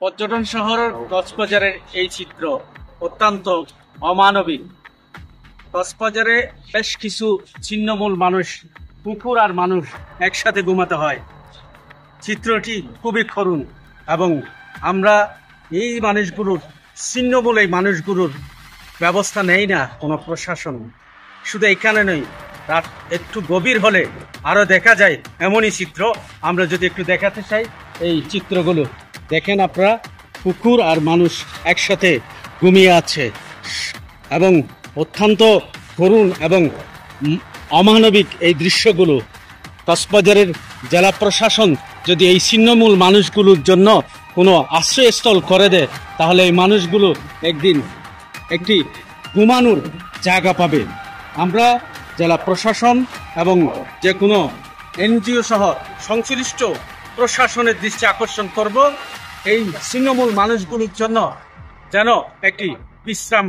পর্যটন শহর কক্সবাজারের এই চিত্র অত্যন্ত অমানবিক। কক্সবাজারে বেশ কিছু ছিন্নমূল মানুষ, কুকুর আর মানুষ একসাথে ঘুমাতে হয়। চিত্রটি খুবই করুণ এবং আমরা এই মানুষগুলোর ছিন্নমূল এই মানুষগুলোর ব্যবস্থা নেই না কোনো প্রশাসন। শুধু এখানে নয়, রাত একটু গভীর হলে আরো দেখা যায় এমনই চিত্র। আমরা যদি একটু দেখাতে চাই এই চিত্রগুলো দেখেন আপনারা, কুকুর আর মানুষ একসাথে ঘুমিয়ে আছে এবং অত্যন্ত করুণ এবং অমানবিক এই দৃশ্যগুলো। কক্সবাজারের জেলা প্রশাসন যদি এই ছিন্নমূল মানুষগুলোর জন্য কোনো আশ্রয়স্থল করে দেয়, তাহলে এই মানুষগুলো একদিন একটি ঘুমানোর জায়গা পাবে। আমরা জেলা প্রশাসন এবং যে কোনো এনজিও সহ সংশ্লিষ্ট প্রশাসনের দৃষ্টি আকর্ষণ করব, এই ছিন্নমূল মানুষগুলোর জন্য যেন একটি বিশ্রাম